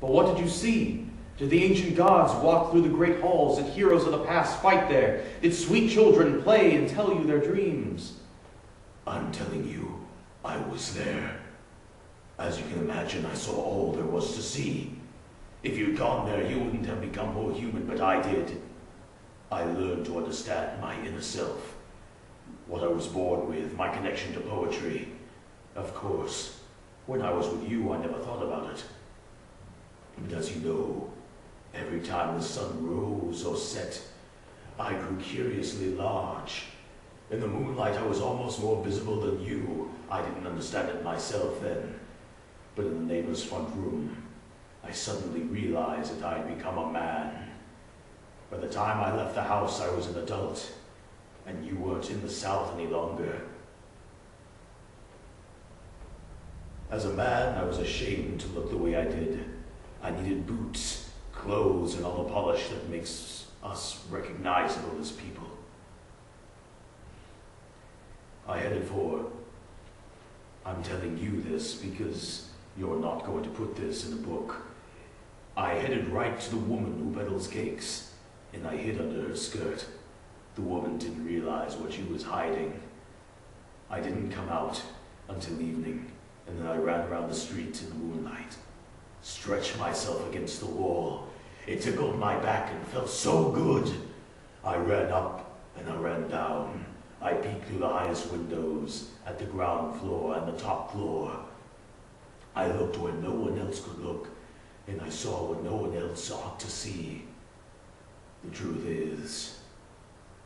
But what did you see? Did the ancient gods walk through the great halls? Did heroes of the past fight there? Did sweet children play and tell you their dreams? I'm telling you, I was there. As you can imagine, I saw all there was to see. If you'd gone there, you wouldn't have become more human, but I did. I learned to understand my inner self, what I was born with, my connection to poetry. Of course, when I was with you, I never thought about it. But as you know, every time the sun rose or set, I grew curiously large. In the moonlight, I was almost more visible than you. I didn't understand it myself then. But in the neighbor's front room, I suddenly realized that I'd become a man. By the time I left the house, I was an adult, and you weren't in the South any longer. As a man, I was ashamed to look the way I did. I needed boots, clothes, and all the polish that makes us recognizable as people. I headed for... I'm telling you this because you're not going to put this in a book. I headed right to the woman who peddles cakes, and I hid under her skirt. The woman didn't realize what she was hiding. I didn't come out until evening, and then I ran around the street in the moonlight, stretched myself against the wall. It tickled my back and felt so good. I ran up and I ran down. I peeked through the highest windows at the ground floor and the top floor. I looked where no one else could look, and I saw what no one else ought to see. The truth is,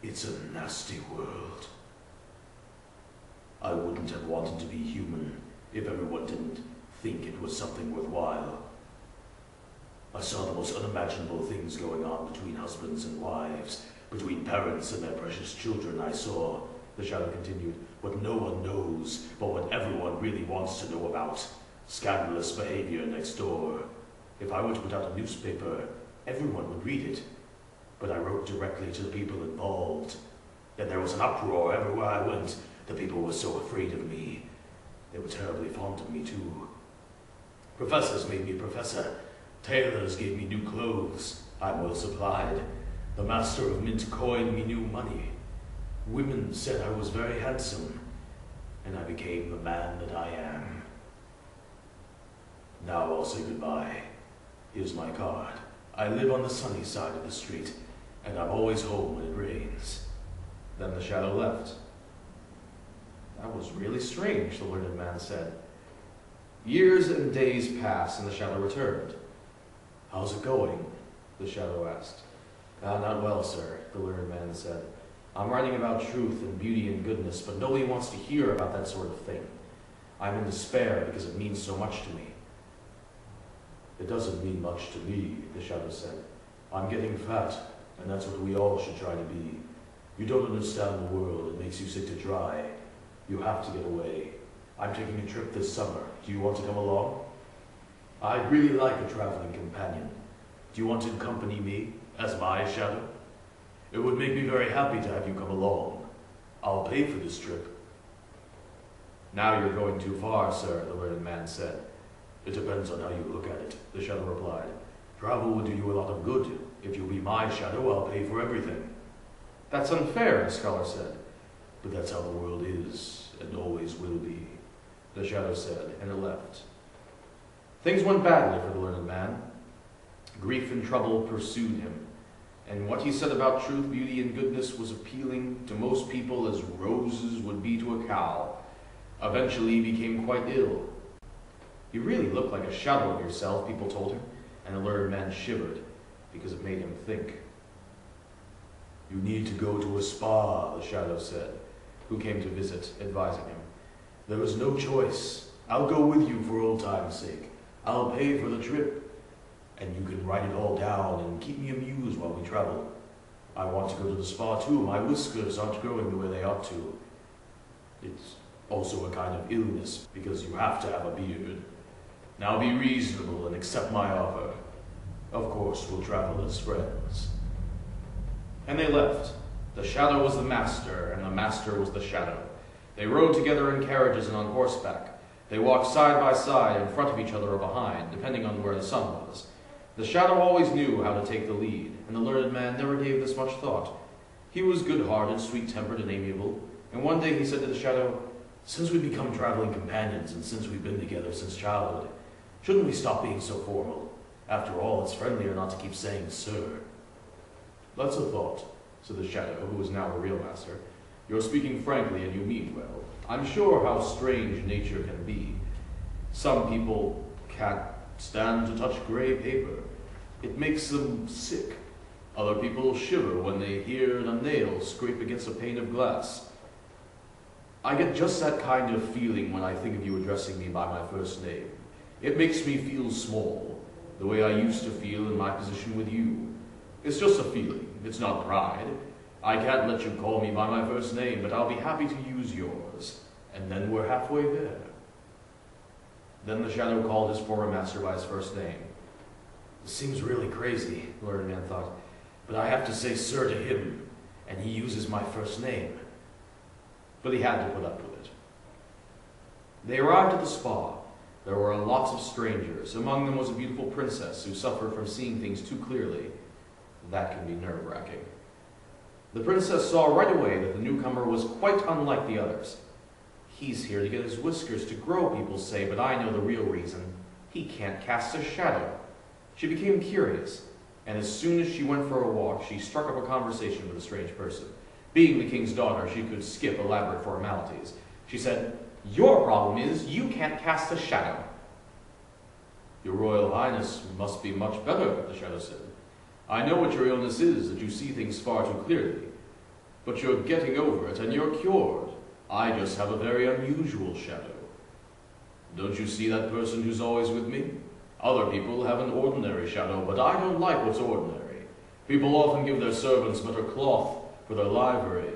it's a nasty world. I wouldn't have wanted to be human if everyone didn't think it was something worthwhile. I saw the most unimaginable things going on between husbands and wives, between parents and their precious children. I saw, the shadow continued, what no one knows, but what everyone really wants to know about. Scandalous behavior next door. If I were to put out a newspaper, everyone would read it. But I wrote directly to the people involved. Then there was an uproar everywhere I went. The people were so afraid of me. They were terribly fond of me too. Professors made me a professor. Tailors gave me new clothes. I'm well supplied. The master of mint coined me new money. Women said I was very handsome, and I became the man that I am. Now I'll say goodbye. Here's my card. I live on the sunny side of the street, and I'm always home when it rains. Then the shadow left. That was really strange, the learned man said. Years and days passed, and the shadow returned. How's it going? The shadow asked. Not well, sir, the learned man said. I'm writing about truth and beauty and goodness, but nobody wants to hear about that sort of thing. I'm in despair because it means so much to me. It doesn't mean much to me, the shadow said. I'm getting fat, and that's what we all should try to be. You don't understand the world. It makes you sick to try. You have to get away. I'm taking a trip this summer. Do you want to come along? I'd really like a traveling companion. Do you want to accompany me as my shadow? It would make me very happy to have you come along. I'll pay for this trip. Now you're going too far, sir, the learned man said. It depends on how you look at it, the shadow replied. Travel will do you a lot of good. If you'll be my shadow, I'll pay for everything. That's unfair, the scholar said. But that's how the world is, and always will be, the shadow said, and it left. Things went badly for the learned man. Grief and trouble pursued him, and what he said about truth, beauty, and goodness was appealing to most people as roses would be to a cow. Eventually he became quite ill. You really look like a shadow of yourself, people told him, and the learned man shivered because it made him think. You need to go to a spa, the shadow said, who came to visit, advising him. There is no choice. I'll go with you for old time's sake. I'll pay for the trip, and you can write it all down and keep me amused while we travel. I want to go to the spa too. My whiskers aren't growing the way they ought to. It's also a kind of illness because you have to have a beard. Now be reasonable and accept my offer. Of course, we'll travel as friends. And they left. The shadow was the master, and the master was the shadow. They rode together in carriages and on horseback. They walked side by side, in front of each other or behind, depending on where the sun was. The shadow always knew how to take the lead, and the learned man never gave this much thought. He was good-hearted, sweet-tempered, and amiable, and one day he said to the shadow, "Since we've become traveling companions, and since we've been together since childhood, shouldn't we stop being so formal? After all, it's friendlier not to keep saying sir." "That's a thought," said the shadow, who was now the real master. "You're speaking frankly, and you mean well. I'm sure how strange nature can be. Some people can't stand to touch gray paper. It makes them sick. Other people shiver when they hear a nail scrape against a pane of glass. I get just that kind of feeling when I think of you addressing me by my first name. It makes me feel small, the way I used to feel in my position with you. It's just a feeling, it's not pride. I can't let you call me by my first name, but I'll be happy to use yours, and then we're halfway there." Then the shadow called his former master by his first name. "This seems really crazy," the learned man thought, "but I have to say sir to him, and he uses my first name." But he had to put up with it. They arrived at the spa. There were lots of strangers. Among them was a beautiful princess who suffered from seeing things too clearly. That can be nerve-wracking. The princess saw right away that the newcomer was quite unlike the others. "He's here to get his whiskers to grow," people say, "but I know the real reason. He can't cast a shadow." She became curious, and as soon as she went for a walk, she struck up a conversation with a strange person. Being the king's daughter, she could skip elaborate formalities. She said, "Your problem is you can't cast a shadow." "Your Royal Highness must be much better," the shadow said. "I know what your illness is, that you see things far too clearly. But you're getting over it, and you're cured. I just have a very unusual shadow. Don't you see that person who's always with me? Other people have an ordinary shadow, but I don't like what's ordinary. People often give their servants better cloth for their livery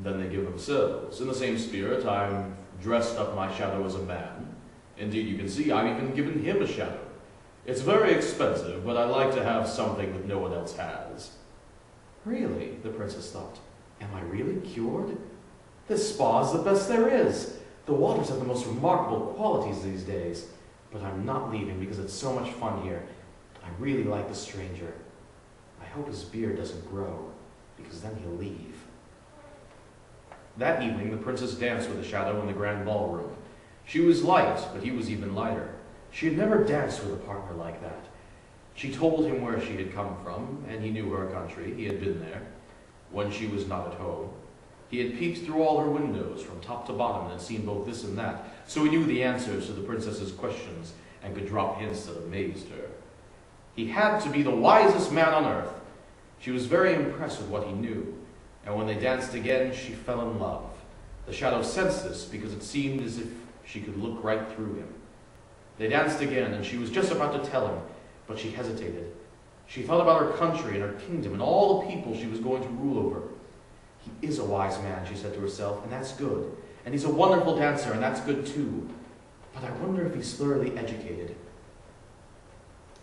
than they give themselves. In the same spirit, I'm dressed up my shadow as a man. Indeed, you can see I've even given him a shadow. It's very expensive, but I like to have something that no one else has." "Really?" the princess thought. "Am I really cured? This spa is the best there is. The waters have the most remarkable qualities these days. But I'm not leaving because it's so much fun here. I really like the stranger. I hope his beard doesn't grow, because then he'll leave." That evening, the princess danced with the shadow in the grand ballroom. She was light, but he was even lighter. She had never danced with a partner like that. She told him where she had come from, and he knew her country. He had been there when she was not at home. He had peeped through all her windows from top to bottom and had seen both this and that, so he knew the answers to the princess's questions and could drop hints that amazed her. He had to be the wisest man on earth. She was very impressed with what he knew, and when they danced again, she fell in love. The shadow sensed this because it seemed as if she could look right through him. They danced again, and she was just about to tell him, but she hesitated. She thought about her country and her kingdom and all the people she was going to rule over. "He is a wise man," she said to herself, "and that's good. And he's a wonderful dancer, and that's good too. But I wonder if he's thoroughly educated.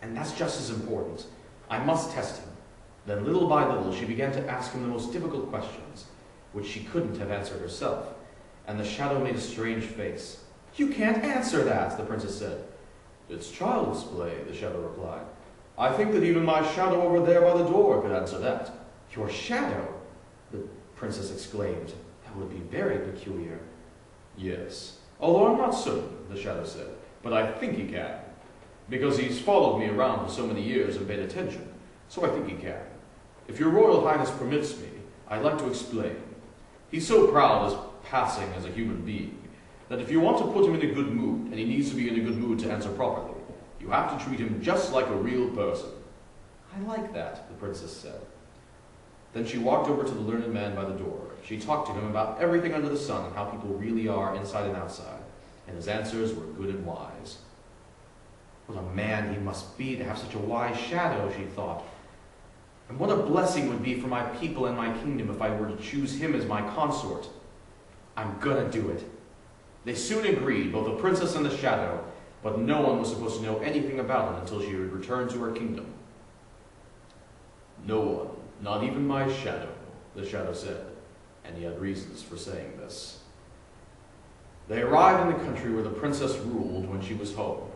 And that's just as important. I must test him." Then little by little she began to ask him the most difficult questions, which she couldn't have answered herself, and the shadow made a strange face. "You can't answer that," the princess said. "It's child's play," the shadow replied. "I think that even my shadow over there by the door could answer that." "Your shadow?" the princess exclaimed. "That would be very peculiar." "Yes, although I'm not certain," the shadow said, "but I think he can, because he's followed me around for so many years and paid attention, so I think he can. If your Royal Highness permits me, I'd like to explain. He's so proud as passing as a human being, that if you want to put him in a good mood, and he needs to be in a good mood to answer properly, you have to treat him just like a real person." "I like that," the princess said. Then she walked over to the learned man by the door. She talked to him about everything under the sun and how people really are inside and outside, and his answers were good and wise. What a man he must be to have such a wise shadow, she thought. And what a blessing it would be for my people and my kingdom if I were to choose him as my consort. I'm gonna do it. They soon agreed, both the princess and the shadow, but no one was supposed to know anything about it until she had returned to her kingdom. "No one, not even my shadow," the shadow said, and he had reasons for saying this. They arrived in the country where the princess ruled when she was home.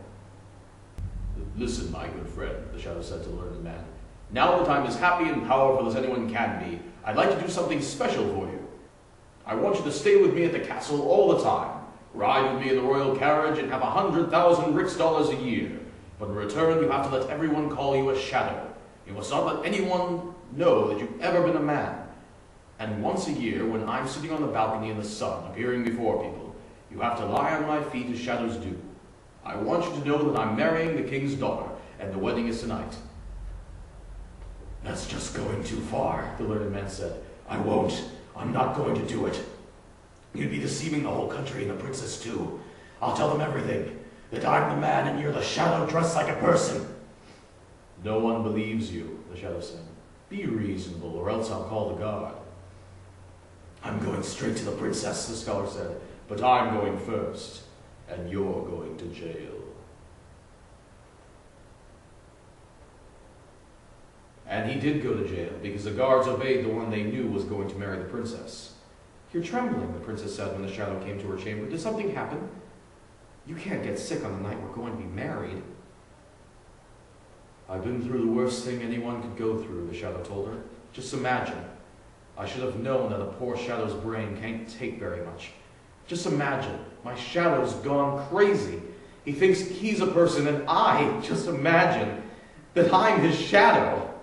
Listen, my good friend, The shadow said to the learned man. Now that I'm as happy and powerful as anyone can be, I'd like to do something special for you. I want you to stay with me at the castle all the time, ride with me in the royal carriage, and have 100,000 rix dollars a year. But in return, you have to let everyone call you a shadow. You must not let anyone know that you've ever been a man. And once a year, when I'm sitting on the balcony in the sun, appearing before people, you have to lie on my feet as shadows do. I want you to know that I'm marrying the king's daughter, and the wedding is tonight. That's just going too far, The learned man said. I won't. I'm not going to do it. You'd be deceiving the whole country and the princess too. I'll tell them everything. That I'm the man and you're the shadow dressed like a person. No one believes you, the shadow said. Be reasonable, or else I'll call the guard. I'm going straight to the princess, The scholar said, but I'm going first, and you're going to jail. And he did go to jail, because the guards obeyed the one they knew was going to marry the princess. You're trembling, the princess said when the shadow came to her chamber. Did something happen? You can't get sick on the night we're going to be married. I've been through the worst thing anyone could go through, the shadow told her. Just imagine. I should have known that a poor shadow's brain can't take very much. Just imagine. My shadow's gone crazy. He thinks he's a person, and just imagine that I'm his shadow.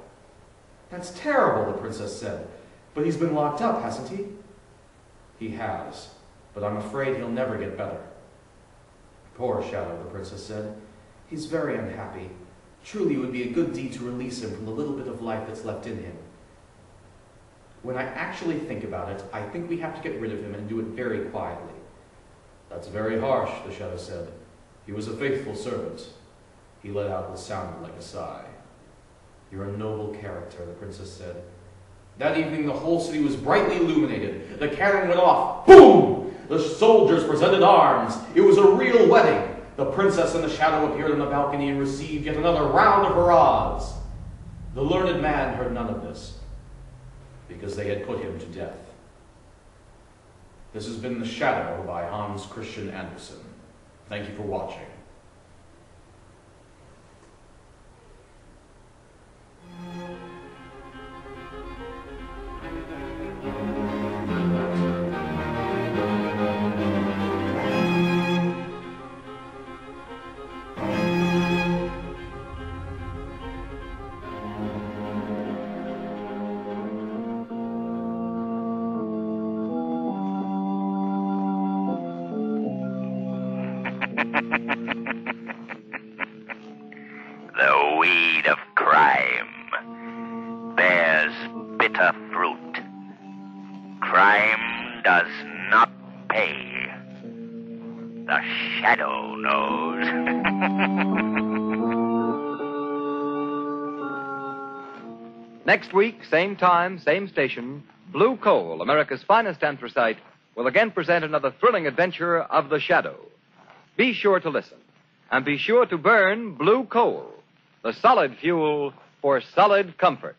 That's terrible, the princess said. But he's been locked up, hasn't he? He has, but I'm afraid he'll never get better. Poor shadow, the princess said. He's very unhappy. Truly, it would be a good deed to release him from the little bit of life that's left in him. When I actually think about it, I think we have to get rid of him and do it very quietly. That's very harsh, the shadow said. He was a faithful servant. He let out what sounded like a sigh. You're a noble character, the princess said. That evening, the whole city was brightly illuminated. The cannon went off. Boom! The soldiers presented arms. It was a real wedding. The princess and the shadow appeared on the balcony and received yet another round of hurrahs. The learned man heard none of this, because they had put him to death. This has been The Shadow by Hans Christian Andersen. Thank you for watching. The weed of crime bears bitter fruit. Crime does not pay. The shadow knows. Next week, same time, same station, Blue Coal, America's finest anthracite, will again present another thrilling adventure of the shadow. Be sure to listen, and be sure to burn Blue Coal, the solid fuel for solid comfort.